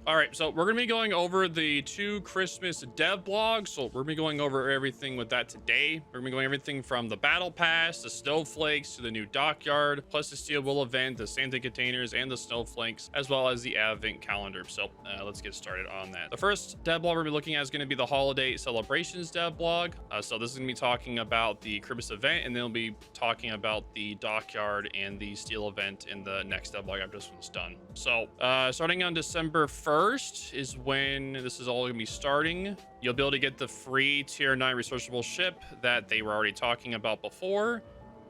All right, so we're gonna be going over the 2 Christmas devblogs. So we're gonna be going over everything with that today. We're gonna be going everything from the battle pass, the snowflakes, to the new dockyard, plus the steel wool event, the Santa containers, and the snowflakes, as well as the advent calendar. So let's get started on that. The first devblog we're gonna be looking at is gonna be the holiday celebrations devblog. So this is gonna be talking about the Christmas event, and then we'll be talking about the dockyard and the steel event in the next devblog after this one's done. So starting on December 1st is when this is all going to be starting. You'll be able to get the free Tier IX Researchable ship that they were already talking about before,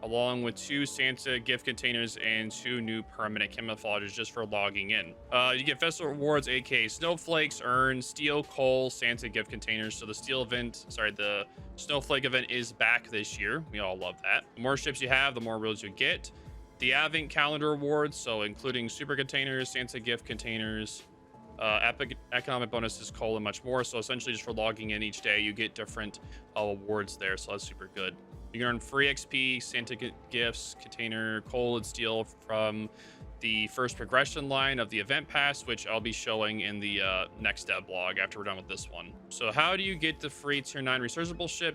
along with 2 Santa gift containers and 2 new permanent camouflages just for logging in. You get Festive Rewards, aka snowflakes, earn steel, coal, Santa gift containers. So the the snowflake event is back this year. We all love that. The more ships you have, the more rewards you get. The advent calendar rewards, so including super containers, Santa gift containers, epic economic bonuses, coal, and much more. So essentially just for logging in each day, you get different awards there. So that's super good. You can earn free XP, Santa gifts, container, coal, and steel from the first progression line of the event pass, which I'll be showing in the next devblog after we're done with this one. So how do you get the free Tier 9 Researchable ship?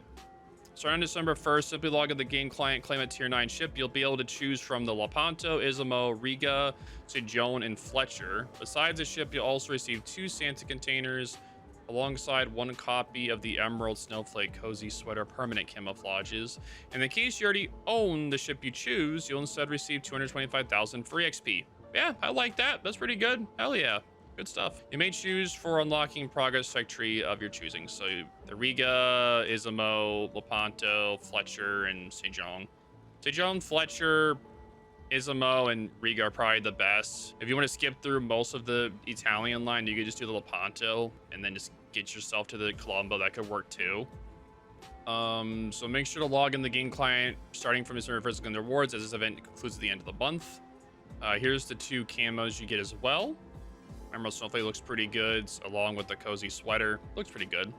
Starting on December 1st, simply log in the game client, claim a Tier 9 ship. You'll be able to choose from the Lepanto, Isamo, Riga, Sejong, and Fletcher. Besides the ship, you'll also receive 2 Santa containers alongside 1 copy of the Emerald Snowflake Cozy Sweater permanent camouflages. In the case you already own the ship you choose, you'll instead receive 225,000 free XP. Yeah, I like that. That's pretty good. Hell yeah. Good stuff. You may choose for unlocking progress tech tree of your choosing. So the Riga, Isamo, Lepanto, Fletcher, and Sejong. Sejong, Fletcher, Isamo, and Riga are probably the best. If you want to skip through most of the Italian line, you could just do the Lepanto and then just get yourself to the Colombo. That could work too. So make sure to log in the game client starting from December 1st and the rewards, as this event concludes at the end of the month. Here's the 2 camos you get as well. Emerald Snowflake looks pretty good, along with the cozy sweater. Looks pretty good.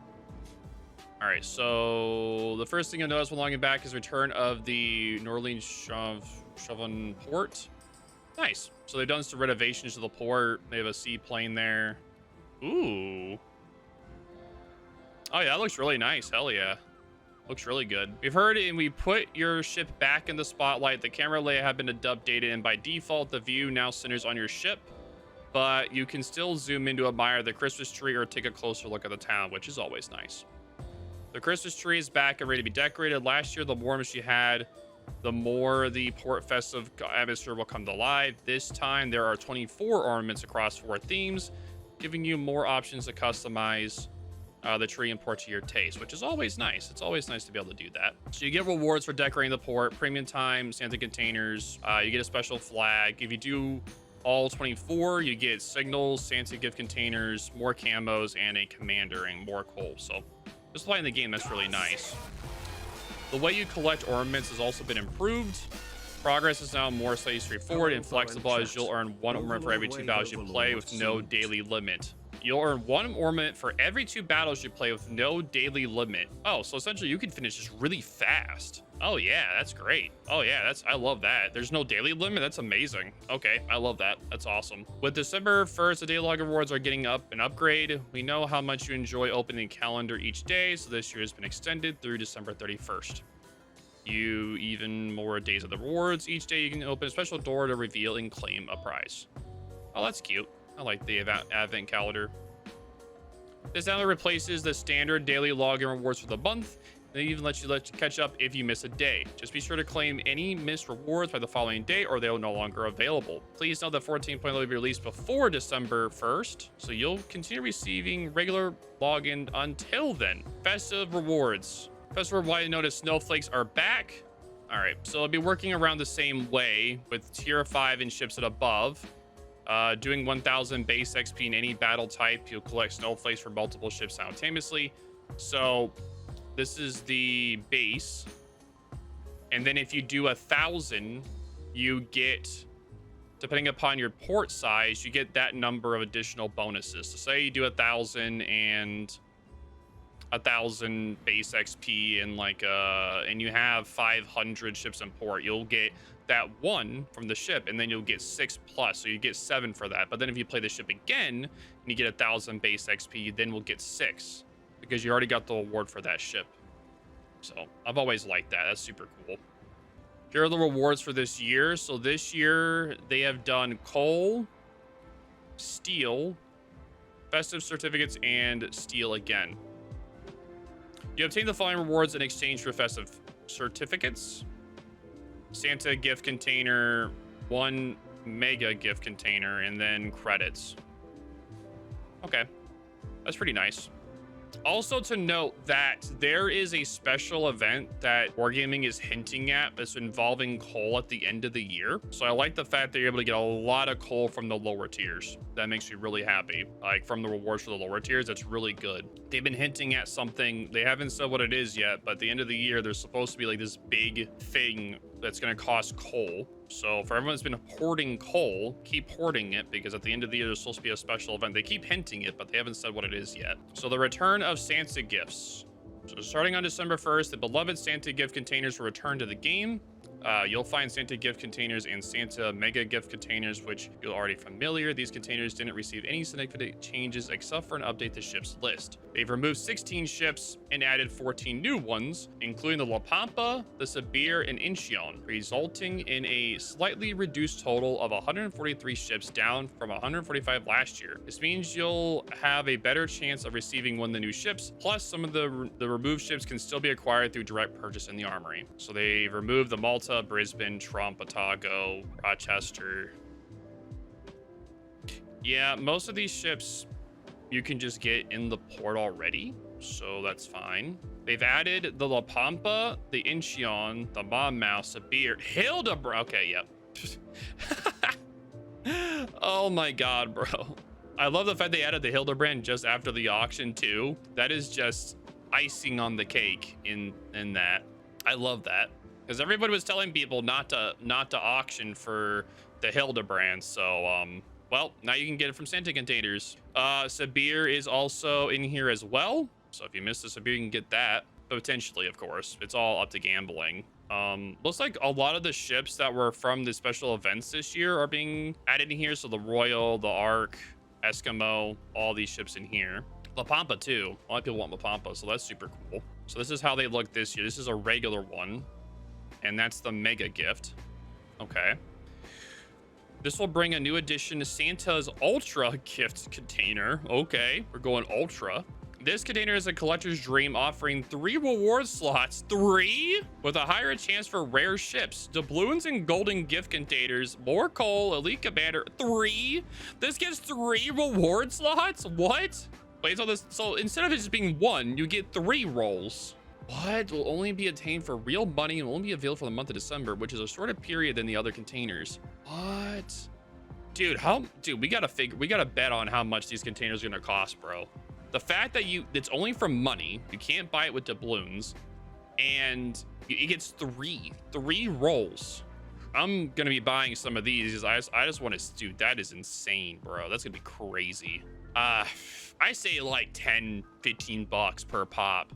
All right, so the first thing you'll notice when logging back is return of the Nordlyshavn Port. Nice. So they've done some renovations to the port. They have a seaplane there. Ooh. Oh yeah, that looks really nice. Hell yeah. Looks really good. We've heard and we put your ship back in the spotlight. The camera layout have been updated, and by default, the view now centers on your ship. But you can still zoom in to admire the Christmas tree or take a closer look at the town, which is always nice. The Christmas tree is back and ready to be decorated. Last year, the more you had, the more the port festive atmosphere will come to life. This time, there are 24 ornaments across 4 themes, giving you more options to customize the tree and port to your taste, which is always nice. It's always nice to be able to do that. So you get rewards for decorating the port, premium time, Santa containers. You get a special flag. If you do all 24, you get signals, Santa gift containers, more camos, and a commander and more coal. So just playing the game, that's really nice. The way you collect ornaments has also been improved. Progress is now more straightforward and flexible, as you'll earn 1 ornament for every 2 battles you play with no daily limit. You'll earn 1 ornament for every 2 battles you play with no daily limit. Oh, so essentially you can finish this really fast. Oh yeah, that's great. Oh yeah, I love that. There's no daily limit. That's amazing. Okay, I love that. That's awesome. With December 1st, the day log rewards are getting an upgrade. We know how much you enjoy opening calendar each day, so this year has been extended through December 31st. You even more days of the rewards. Each day you can open a special door to reveal and claim a prize. Oh, that's cute. I like the advent calendar. This calendar replaces the standard daily login rewards for the month. They even let you catch up if you miss a day. Just be sure to claim any missed rewards by the following day, or they are no longer available. Please note that 14.0 will be released before December 1st, so you'll continue receiving regular login until then. Festive Rewards. Festive Reward, notice snowflakes are back. All right, so I'll be working around the same way with Tier 5 and ships and above. Doing 1,000 base XP in any battle type, you'll collect snowflakes for multiple ships simultaneously. So this is the base, and then if you do 1,000, you get, depending upon your port size, you get that number of additional bonuses. So say you do 1,000 and 1,000 base XP and and you have 500 ships in port, you'll get that 1 from the ship, and then you'll get 6 plus, so you get 7 for that. But then if you play the ship again and you get 1,000 base XP, then we'll get 6 because you already got the award for that ship. So I've always liked that. That's super cool. Here are the rewards for this year. So this year they have done coal, steel, festive certificates, and steel again. You obtain the following rewards in exchange for festive certificates: Santa gift container, 1 mega gift container, and then credits. Okay, that's pretty nice. Also to note that there is a special event that Wargaming is hinting at that's involving coal at the end of the year. So I like the fact that you're able to get a lot of coal from the lower tiers. That makes me really happy. Like from the rewards for the lower tiers, that's really good. They've been hinting at something. They haven't said what it is yet, but at the end of the year, there's supposed to be like this big thing that's going to cost coal. So for everyone that's been hoarding coal, keep hoarding it, because at the end of the year, there's supposed to be a special event. They keep hinting it, but they haven't said what it is yet. So the return of Santa gifts. So starting on December 1st, the beloved Santa gift containers will return to the game. You'll find Santa gift containers and Santa mega gift containers, which you're already familiar. These containers didn't receive any significant changes except for an update to ships list. They've removed 16 ships and added 14 new ones, including the La Pampa, the Sabir, and Incheon, resulting in a slightly reduced total of 143 ships, down from 145 last year. This means you'll have a better chance of receiving one of the new ships, plus some of the removed ships can still be acquired through direct purchase in the armory. So they removed the Malta, Brisbane, Trump, Otago, Rochester. Yeah, most of these ships you can just get in the port already, so that's fine. They've added the La Pampa, the Incheon, the Monmouth, Sabir, Hildebrand. Okay, yep. Oh my god, bro. I love the fact they added the Hildebrand just after the auction too. That is just icing on the cake in that. I love that. Because everybody was telling people not to auction for the Hildebrand. So, well, now you can get it from Santa containers. Sabir is also in here as well. So if you missed the Sabir, you can get that. Potentially, of course. It's all up to gambling. Looks like a lot of the ships that were from the special events this year are being added in here. So the Royal, the Ark, Eskimo, all these ships in here. La Pampa too. A lot of people want La Pampa, so that's super cool. So this is how they look this year. This is a regular one. And that's the mega gift. Okay. This will bring a new addition to Santa's Ultra gift container. Okay, we're going Ultra. This container is a collector's dream, offering 3 reward slots. 3? With a higher chance for rare ships, doubloons, and golden gift containers. More coal, elite commander. 3? This gives 3 reward slots? What? Wait, so instead of it just being 1, you get 3 rolls. What? Will only be obtained for real money and will only be available for the month of December, which is a shorter period than the other containers. What? Dude, we gotta bet on how much these containers are gonna cost, bro. The fact that it's only for money, you can't buy it with doubloons, and it gets 3 rolls. I'm gonna be buying some of these. I just want to, dude, that is insane, bro. That's gonna be crazy. I say like 10, 15 bucks per pop.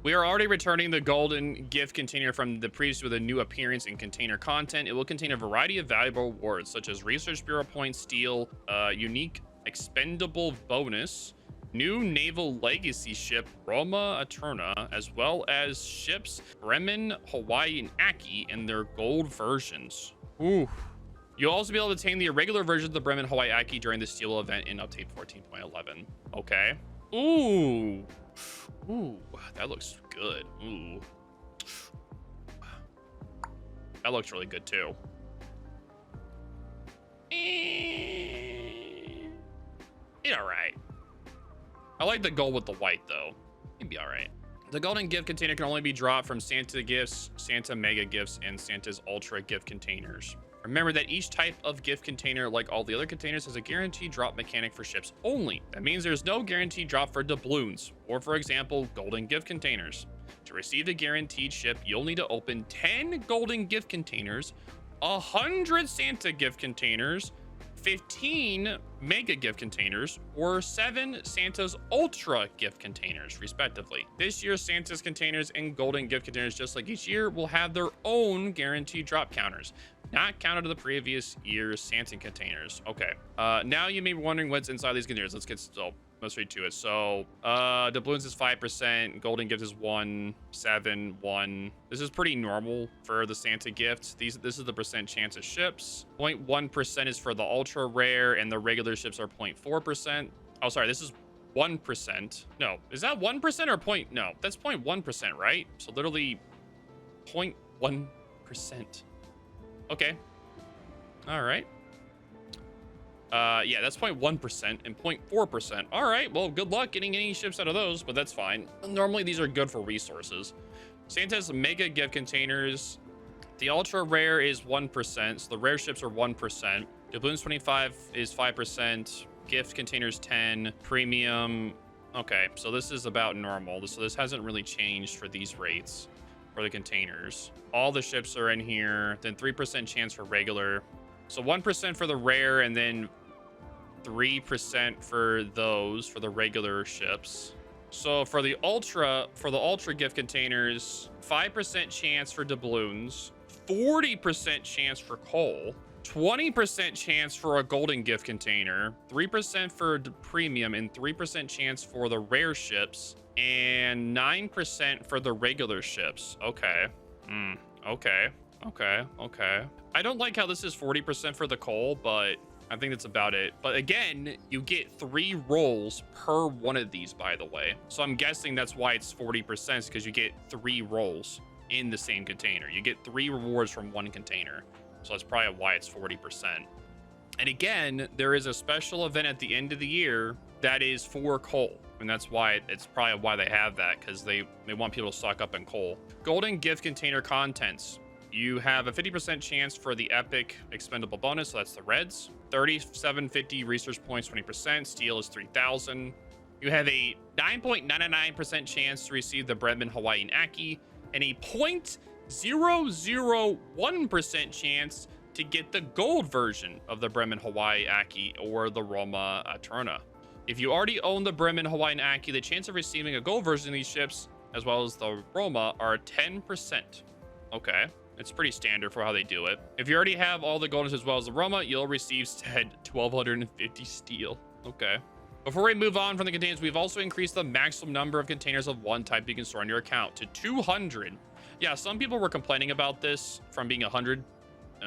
We are already returning the golden gift container from the previous with a new appearance and container content. It will contain a variety of valuable rewards, such as Research Bureau points, steel, unique expendable bonus, new naval legacy ship Roma Aeterna, as well as ships Bremen, Hawaii, and Aki in their gold versions. Ooh. You'll also be able to obtain the irregular version of the Bremen, Hawaii, Aki during the steel event in update 14.11. Okay. Ooh. Ooh, that looks good. Ooh. That looks really good too. It's all right. I like the gold with the white though. It'd be all right. The golden gift container can only be dropped from Santa gifts, Santa mega gifts, and Santa's ultra gift containers. Remember that each type of gift container, like all the other containers, has a guaranteed drop mechanic for ships only. That means there's no guaranteed drop for doubloons, or for example, golden gift containers. To receive the guaranteed ship, you'll need to open 10 golden gift containers, 100 Santa gift containers, 15 mega gift containers, or 7 Santa's ultra gift containers, respectively. This year, Santa's containers and golden gift containers, just like each year, will have their own guaranteed drop counters. not counted to the previous year's Santa containers. Okay. Now you may be wondering what's inside these containers. Let's read to it. So, doubloons is 5%. Golden gift is 1, 7, 1. This is pretty normal for the Santa gift. This is the percent chance of ships. 0.1% is for the ultra rare, and the regular ships are 0.4%. Oh, sorry. This is 1%. No, is that 1% or point? No, that's 0.1%, right? So literally 0.1%. Okay. All right. Yeah, that's 0.1% and 0.4%. All right, well, good luck getting any ships out of those, but that's fine. Normally, these are good for resources. Santa's mega gift containers. The ultra rare is 1%, so the rare ships are 1%. Doubloons 25 is 5%. Gift containers 10. Premium. Okay, so this is about normal. So this hasn't really changed for these rates for the containers. All the ships are in here. Then 3% chance for regular. So 1% for the rare, and then 3% for those for the regular ships. So for the ultra gift containers, 5% chance for doubloons, 40% chance for coal, 20% chance for a golden gift container, 3% for premium, and 3% chance for the rare ships, and 9% for the regular ships. Okay. Okay. I don't like how this is 40% for the coal, but I think that's about it. But again, you get 3 rolls per one of these, by the way. So I'm guessing that's why it's 40%, because you get 3 rolls in the same container. You get 3 rewards from one container. So that's probably why it's 40%. And again, there is a special event at the end of the year that is for coal. And that's why it's probably why they have that, because they want people to stock up in coal. Golden gift container contents. You have a 50% chance for the epic expendable bonus, so that's the reds. 3750 research points, 20%. Steel is 3000. You have a 9.99% chance to receive the Bremen Hawaiian Aki, and a 0.001% chance to get the gold version of the Bremen Hawaii Aki or the Roma Aeterna. If you already own the Bremen Hawaiian Aki, the chance of receiving a gold version of these ships, as well as the Roma, are 10%. Okay. It's pretty standard for how they do it. If you already have all the goldens as well as the Roma, you'll receive said 1250 steel. Okay. Before we move on from the containers, we've also increased the maximum number of containers of one type you can store on your account to 200. Yeah, some people were complaining about this from being 100.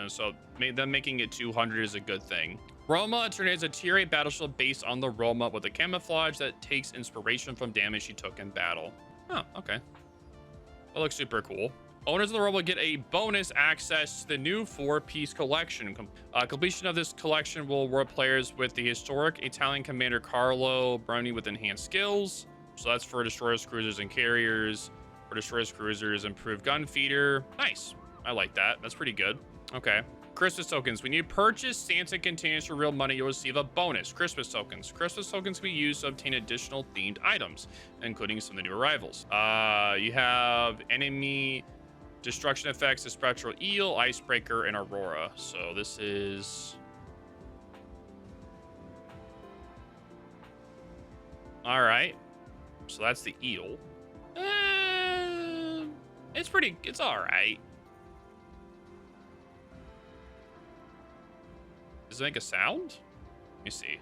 So them making it 200 is a good thing. Roma Aeterna is a tier 8 battleship based on the Roma with a camouflage that takes inspiration from damage she took in battle. Oh, okay. That looks super cool. Owners of the Roma get a bonus access to the new 4-piece collection. Completion of this collection will reward players with the historic Italian commander Carlo Bruni with enhanced skills. So that's for destroyers, cruisers, and carriers. For destroyers, cruisers, improved gun feeder. Nice. I like that. That's pretty good. Okay. Christmas tokens. When you purchase Santa containers for real money, you'll receive a bonus. Christmas tokens. Christmas tokens can be used to obtain additional themed items, including some of the new arrivals. You have enemy destruction effects, a spectral eel, icebreaker, and aurora. So this is all right. So that's the eel. It's all right. Does it make a sound? Let me see.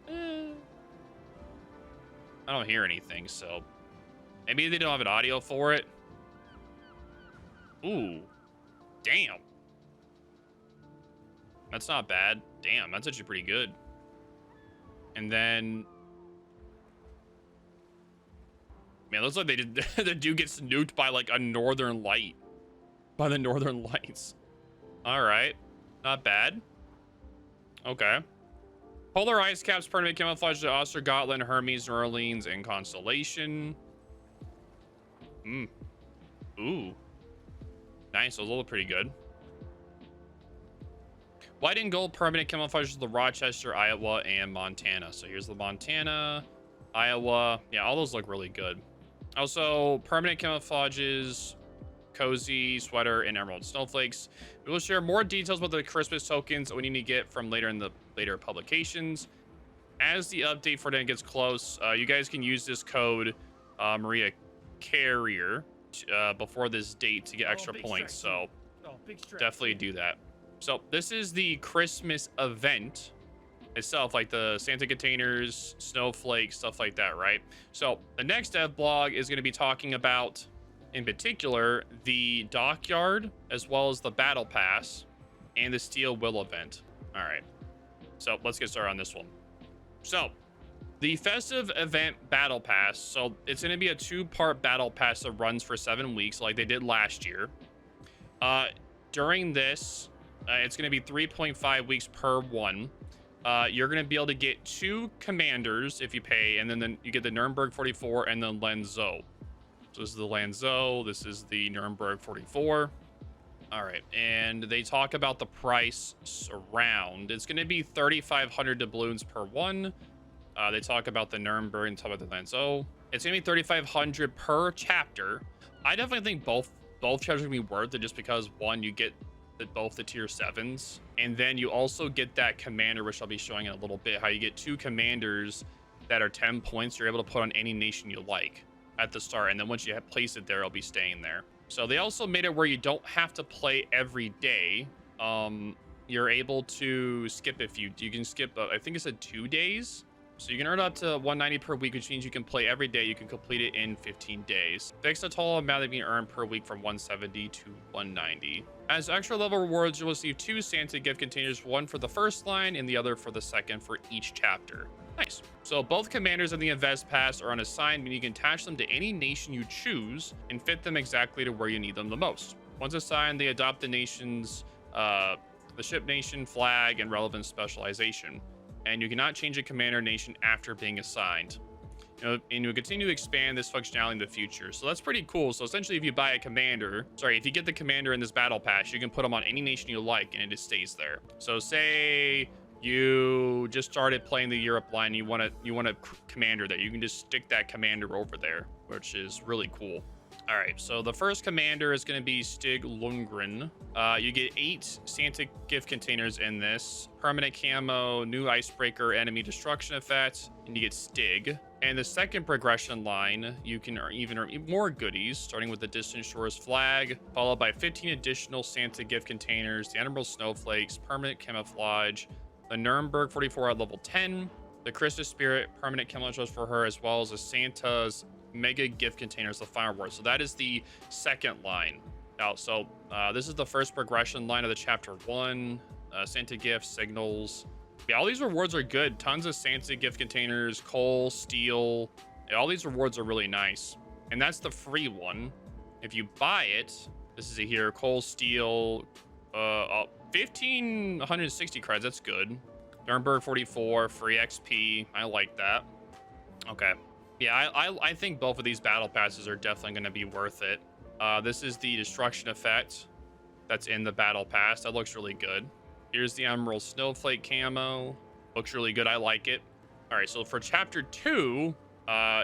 I don't hear anything, so maybe they don't have an audio for it. Ooh, damn. That's not bad. Damn, that's actually pretty good. And then, man, it looks like they did. The dude gets nuked by like a northern light, by the northern lights. All right, not bad. Okay. Polar ice caps permanent camouflage to Ostergotland, Hermes, New Orleans, and Constellation. Ooh. Nice, those look pretty good. White and gold permanent camouflage to the Rochester, Iowa, and Montana. So here's the Montana, Iowa. Yeah, all those look really good. Also, permanent camouflages, cozy, sweater, and emerald snowflakes. We will share more details about the Christmas tokens that we need to get from later publications. As the update for that gets close, you guys can use this code MARIAHCARRIER before this date to get extra points. So definitely do that. So this is the Christmas event itself, like the Santa containers, snowflakes, stuff like that, right? So the next devblog is going to be talking about, in particular, the dockyard, as well as the battle pass and the steel will event. All right, so let's get started on this one. So the festive event battle pass, so it's going to be a 2-part battle pass that runs for 7 weeks like they did last year. During this, it's going to be 3.5 weeks per one. You're going to be able to get 2 commanders if you pay, and then you get the Nurnberg 44 and then Lanzhou. So this is the Lanzhou, this is the Nurnberg 44. All right, and they talk about the price around. It's going to be 3,500 doubloons per one. They talk about the Nurnberg and talk about the Lanzhou. It's going to be 3,500 per chapter. I definitely think both chapters are going to be worth it, just because, one, you get both the tier 7s, and then you also get that commander, which I'll be showing in a little bit, how you get 2 commanders that are 10 points you're able to put on any nation you like at the start, and then once you have placed it there, it'll be staying there. So they also made it where you don't have to play every day. You're able to skip if you can skip, I think it said 2 days. So you can earn up to 190 per week, which means you can play every day. You can complete it in 15 days. Fix the total amount that you can earn per week from 170 to 190. As extra level rewards, you'll receive 2 Santa gift containers, one for the first line and the other for the second for each chapter. Nice. So both commanders in the Invest Pass are on assignment, and you can attach them to any nation you choose and fit them exactly to where you need them the most. Once assigned, they adopt the nation's, the ship nation, flag, and relevant specialization. And you cannot change a commander nation after being assigned. And you'll continue to expand this functionality in the future. So that's pretty cool. So essentially, if you buy a commander, if you get the commander in this battle pass, you can put them on any nation you like, and it just stays there. So say you just started playing the Europe line, you want a commander there, you can just stick that commander over there, which is really cool. All right, so the first commander is going to be Stig Lundgren. You get 8 Santa gift containers in this. Permanent camo, new icebreaker, enemy destruction effect, and you get Stig. And the second progression line, you can even earn more goodies, starting with the Distant Shores flag, followed by 15 additional Santa gift containers, the Admiral Snowflakes, permanent camouflage, the Nurnberg 44 at level 10, the Christmas Spirit, permanent camouflage for her, as well as the Santa's mega gift containers, the fireworks. So that is the second line. Now, so this is the first progression line of the chapter 1. Santa gifts, signals. Yeah, all these rewards are good. Tons of Santa gift containers, coal, steel. Yeah, all these rewards are really nice. And that's the free one. If you buy it, this is it here, coal, steel, 1,560 credits. That's good. Nurnberg 44, free XP. I like that. Okay. Yeah, I think both of these battle passes are definitely going to be worth it. This is the destruction effect that's in the battle pass. That looks really good. Here's the Emerald Snowflake camo. Looks really good. I like it. All right, so for chapter 2,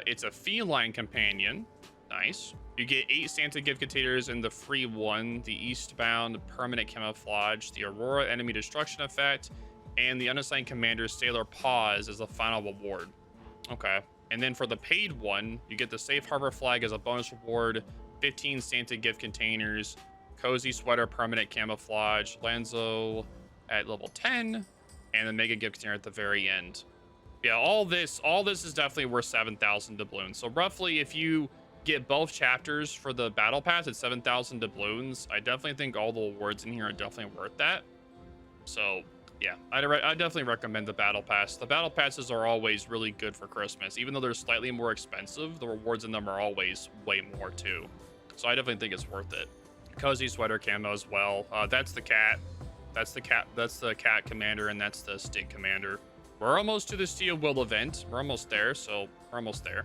it's a feline companion. Nice. You get 8 Santa gift containers in the free one, the Eastbound permanent camouflage, the Aurora enemy destruction effect, and the unassigned commander Sailor Pause as the final reward. Okay. And then for the paid one, you get the Safe Harbor flag as a bonus reward, 15 Santa gift containers, cozy sweater permanent camouflage, Lanzhou at level 10, and the mega gift container at the very end. Yeah, all this is definitely worth 7,000 doubloons. So roughly, if you get both chapters for the battle pass at 7,000 doubloons, I definitely think all the awards in here are definitely worth that. So yeah, I definitely recommend the battle pass. The battle passes are always really good for Christmas. Even though they're slightly more expensive, the rewards in them are always way more too. So I definitely think it's worth it. Cozy sweater camo as well. That's the cat. That's the cat commander, and that's the Stig commander. We're almost to the Steel Will event. We're almost there, so we're almost there.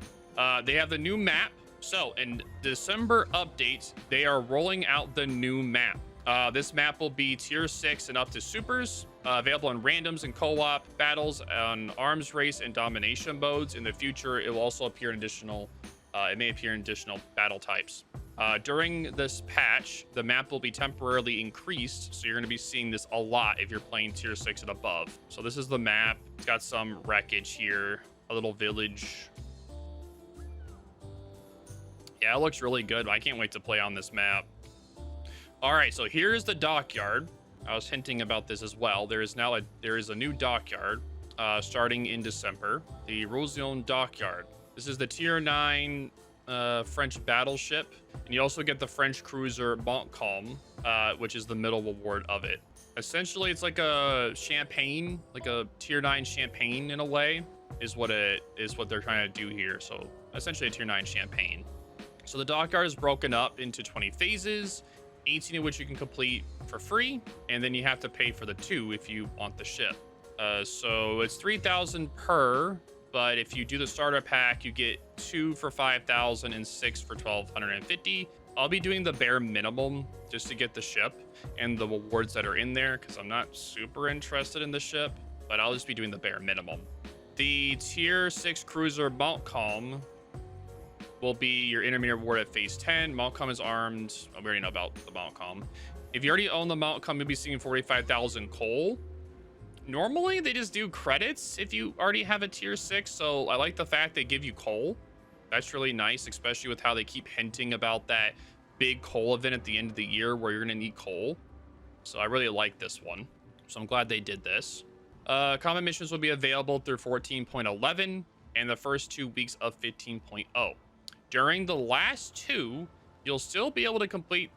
They have the new map. So in December updates, they are rolling out the new map. This map will be tier 6 and up to supers, available in randoms and co-op battles on arms race and domination modes. In the future, it will also appear in additional, it may appear in additional battle types. During this patch, the map will be temporarily increased, so you're going to be seeing this a lot if you're playing tier 6 and above. So this is the map. It's got some wreckage here, a little village. Yeah, it looks really good. I can't wait to play on this map. All right, so here's the dockyard. I was hinting about this as well. There is a new dockyard starting in December, the Roussillon Dockyard. This is the Tier IX French battleship, and you also get the French cruiser Montcalm, which is the middle reward of it. Essentially, it's like a champagne, like a Tier IX champagne in a way, is what they're trying to do here. So essentially a Tier IX champagne. So the dockyard is broken up into 20 phases, 18 of which you can complete for free, and then you have to pay for the 2 if you want the ship. So it's 3,000 per, but if you do the starter pack, you get 2 for 5,000 and 6 for 1,250. I'll be doing the bare minimum just to get the ship and the rewards that are in there, because I'm not super interested in the ship, but I'll just be doing the bare minimum. The Tier 6 cruiser Montcalm will be your intermediate reward at phase 10. Montcalm is armed. We already know about the Montcalm. If you already own the Montcalm, you'll be seeing 45,000 coal. Normally, they just do credits if you already have a Tier 6, so I like the fact they give you coal. That's really nice, especially with how they keep hinting about that big coal event at the end of the year where you're going to need coal. So I really like this one. So I'm glad they did this. Common missions will be available through 14.11 and the first 2 weeks of 15.0. During the last 2, you'll still be able to complete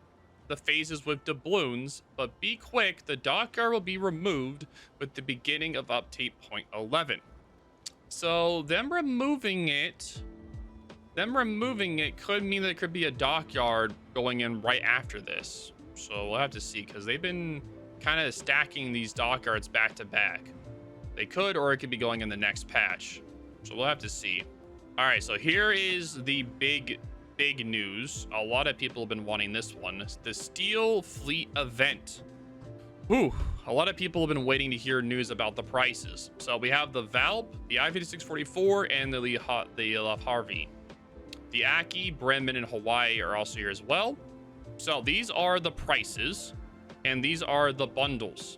the phases with doubloons, but be quick, the dockyard will be removed with the beginning of update 0.11. So them removing it could mean that it could be a dockyard going in right after this. So we'll have to see, because they've been kind of stacking these dockyards back to back. They could, or it could be going in the next patch. So we'll have to see. All right, so here is the big news. A lot of people have been wanting this one. It's the Steel Fleet event. Whew, a lot of people have been waiting to hear news about the prices. So we have the Valp, the I-5644, and the Havre. The Aki, Bremen, and Hawaii are also here as well. So these are the prices, and these are the bundles.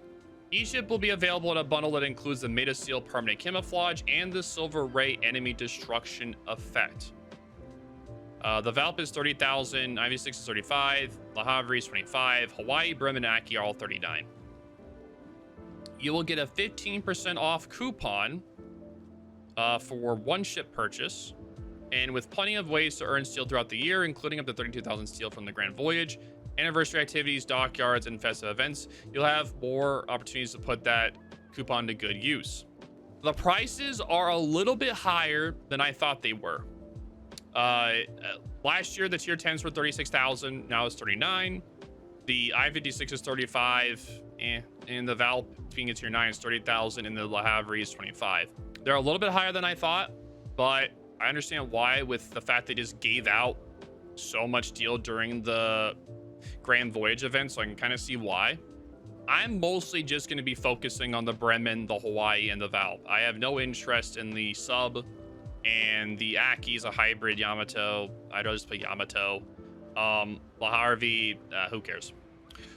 Each ship will be available in a bundle that includes the Meta Seal permanent camouflage and the Silver Ray enemy destruction effect. The Valp is 30,000, IV6 is 35, the Havre is 25, Hawaii, Bremen, and Aki are all 39. You will get a 15% off coupon for 1 ship purchase, and with plenty of ways to earn steel throughout the year, including up to 32,000 steel from the Grand Voyage, anniversary activities, dockyards, and festive events, you'll have more opportunities to put that coupon to good use. The prices are a little bit higher than I thought they were. Last year, the Tier 10s were 36,000. Now it's 39. The I-56 is 35. And the Valp, being a Tier 9, is 30,000. And the Le Havre is 25. They're a little bit higher than I thought, but I understand why, with the fact they just gave out so much steel during the Grand Voyage event, so I can kind of see why. I'm mostly just going to be focusing on the Bremen, the Hawaii, and the Valp. I have no interest in the sub, and the Aki is a hybrid Yamato. I'd just play Yamato. La Harvey, who cares?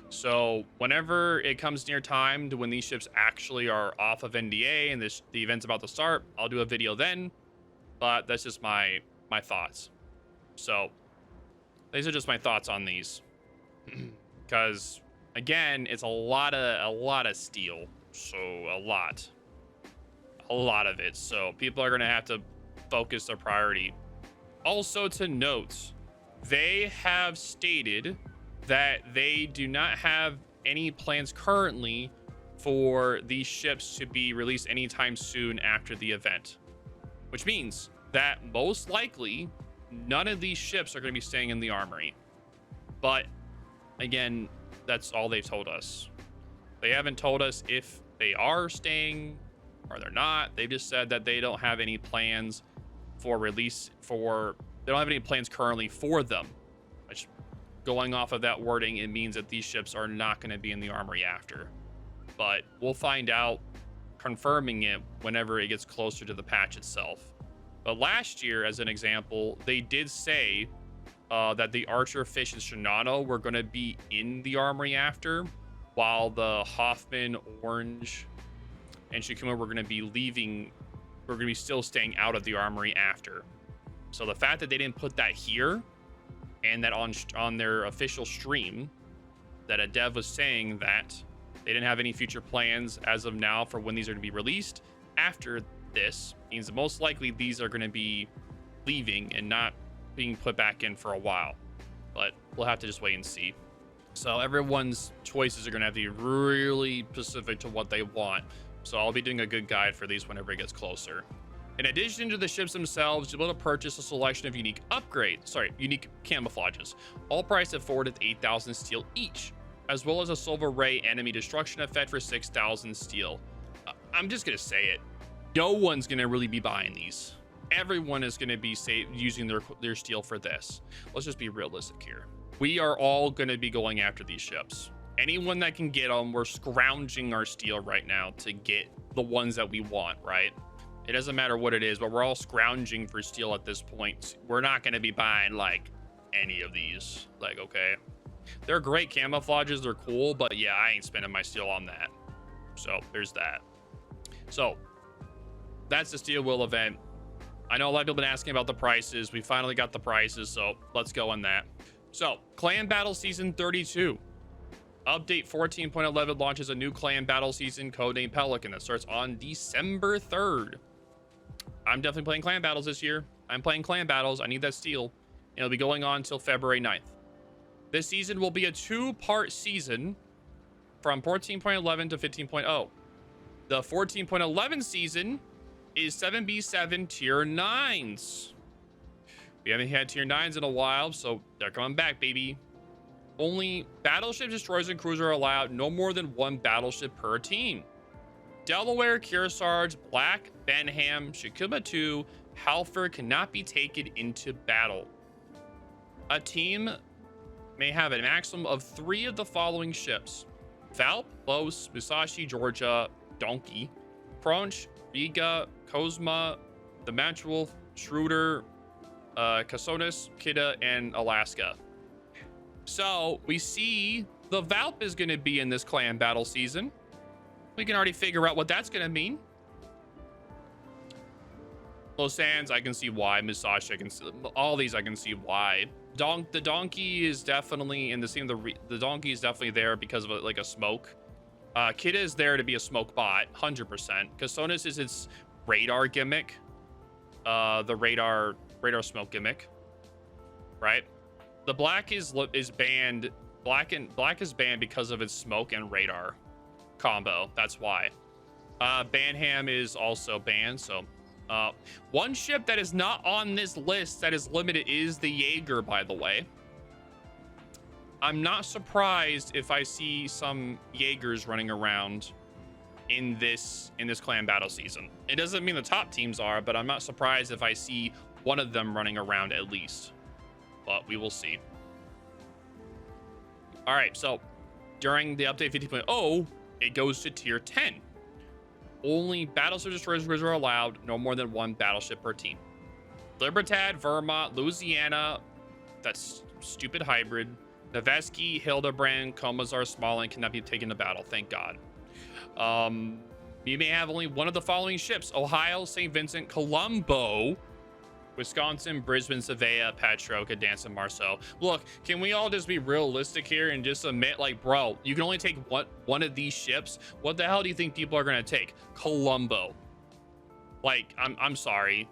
So whenever it comes near time to when these ships actually are off of NDA and the event's about to start, I'll do a video then. But that's just my thoughts. So these are just my thoughts on these. Because again, it's a lot of steel. So a lot of it. So people are going to have to focus their priority. Also to note, they have stated that they do not have any plans currently for these ships to be released anytime soon after the event, which means that most likely none of these ships are going to be staying in the armory. But again, that's all they've told us. They haven't told us if they are staying or they're not. They've just said that they don't have any plans for release they don't have any plans currently for them. Which, going off of that wording, it means that these ships are not going to be in the armory after. But we'll find out, confirming it whenever it gets closer to the patch itself. But last year, as an example, they did say that the Archer, Fish, and Shinano were going to be in the armory after, while the Hoffman, Orange, and Shikuma were going to be leaving. We're going to be still staying out of the armory after. So the fact that they didn't put that here, and that on their official stream, that a dev was saying that they didn't have any future plans as of now for when these are to be released. After this means that most likely these are going to be leaving and not being put back in for a while, but we'll have to just wait and see. So everyone's choices are going to have to be really specific to what they want. So I'll be doing a good guide for these whenever it gets closer. In addition to the ships themselves, you'll be able to purchase a selection of unique unique camouflages, all priced at 4 to 8,000 steel each, as well as a silver ray enemy destruction effect for 6,000 steel. I'm just gonna say it, no one's gonna really be buying these. Everyone is gonna be using their steel for this. Let's just be realistic here. We are all gonna be going after these ships. Anyone that can get them, we're scrounging our steel right now to get the ones that we want, right? It doesn't matter what it is, but we're all scrounging for steel at this point. We're not going to be buying like any of these. Like, okay, they're great camouflages, they're cool, but yeah, I ain't spending my steel on that. So there's that. So that's the steel wheel event. I know a lot of people have been asking about the prices. We finally got the prices, so let's go on that. So clan battle season 32. Update 14.11 launches a new clan battle season codenamed Pelican that starts on December 3rd. I'm definitely playing clan battles this year. I'm playing clan battles. I need that steel. And it'll be going on until February 9th. This season will be a 2-part season from 14.11 to 15.0. The 14.11 season is 7B7 Tier 9s. We haven't had Tier 9s in a while, so they're coming back, baby. Only battleship destroyers and cruisers are allowed, no more than 1 battleship per team. Delaware, Kearsarge, Black, Benham, Shikuma 2, Halford cannot be taken into battle. A team may have a maximum of 3 of the following ships: Valp, Los, Musashi, Georgia, Donkey, Pronch, Riga, Kozma, the Manchwolf, Schroeder, Cassonis, Kidda, and Alaska. So we see the Valp is going to be in this clan battle season. We can already figure out what that's going to mean. Los Andes, I can see why. Musashi, I can see all these. I can see why. The Donkey is definitely in the scene. The Donkey is definitely there because of like a smoke. Kidda is there to be a smoke bot, 100%. Cassonis is its radar gimmick. The radar smoke gimmick, right? The Black is banned. Black is banned because of its smoke and radar combo. That's why. Banham is also banned. So one ship that is not on this list that is limited is the Jaeger, by the way. I'm not surprised if I see some Jaegers running around in this clan battle season. It doesn't mean the top teams are, but I'm not surprised if I see one of them running around at least. But we will see. All right, so during the update 50.0, it goes to tier 10. Only battleship destroyers are allowed, no more than 1 battleship per team. Libertad, Vermont, Louisiana, that's stupid hybrid. Noveski, Hildebrand, Komazar, Smalling cannot be taken to battle, thank God. You may have only one of the following ships: Ohio, St. Vincent, Colombo, Wisconsin, Brisbane, Savea, Patroka, Danson, Marceau. Look, can we all just be realistic here and just admit, like, bro, you can only take one of these ships? What the hell do you think people are going to take? Colombo. Like, I'm sorry.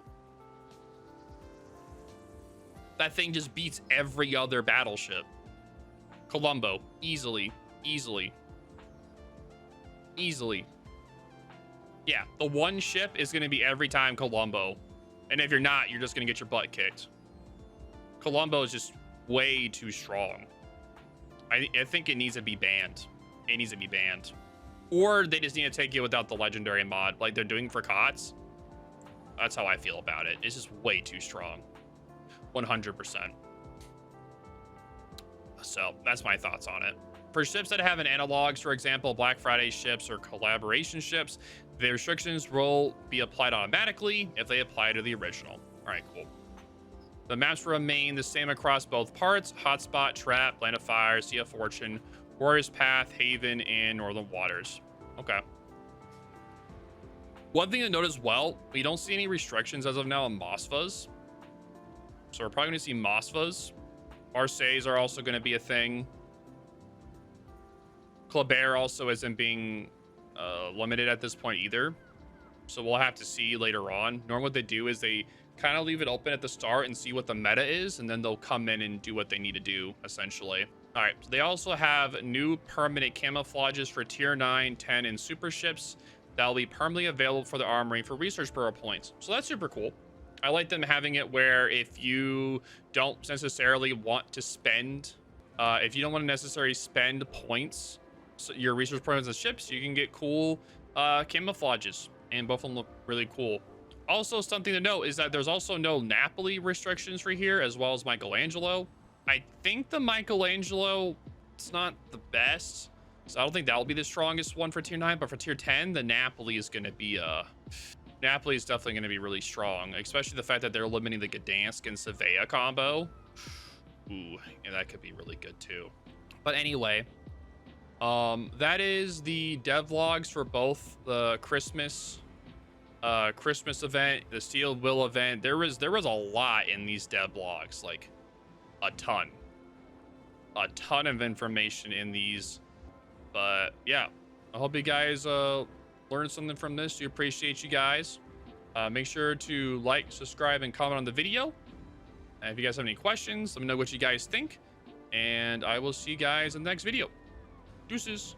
That thing just beats every other battleship. Colombo. Easily. Yeah, the one ship is going to be every time Colombo. And if you're not, you're just going to get your butt kicked. Colombo is just way too strong. I think it needs to be banned. It needs to be banned. Or they just need to take it without the legendary mod, like they're doing for COTS. That's how I feel about it. It's just way too strong. 100%. So that's my thoughts on it. For ships that have an analogs, for example, Black Friday ships or collaboration ships, the restrictions will be applied automatically if they apply to the original. All right, cool. The maps remain the same across both parts: Hotspot, Trap, Land of Fire, Sea of Fortune, Warrior's Path, Haven, and Northern Waters. Okay. One thing to note as well, we don't see any restrictions as of now on Mosfas. So we're probably going to see Mosfas. Marseilles are also going to be a thing. Kleber also isn't being limited at this point either. So we'll have to see later on. Normally what they do is they kind of leave it open at the start and see what the meta is, and then they'll come in and do what they need to do, essentially. All right, so they also have new permanent camouflages for tier 9, 10, and super ships that'll be permanently available for the armory for research bureau points. So that's super cool. I like them having it where if you don't necessarily want to spend, if you don't want to necessarily spend points, so your research points on ships, you can get cool camouflages, and both of them look really cool. Also, something to note is that there's also no Napoli restrictions for here, as well as Michelangelo. I think the Michelangelo, it's not the best, so I don't think that'll be the strongest one for tier 9, but for tier 10, the Napoli is going to be Napoli is definitely going to be really strong, especially the fact that they're limiting the Gdansk and Sevilla combo. Ooh, and that could be really good too. But anyway, that is the devlogs for both the Christmas event, the Steel Will event. There was a lot in these devlogs, like a ton of information in these. But yeah, I hope you guys learned something from this. We appreciate you guys. Make sure to like, subscribe, and comment on the video. And if you guys have any questions, let me know what you guys think, and I will see you guys in the next video. Deuces.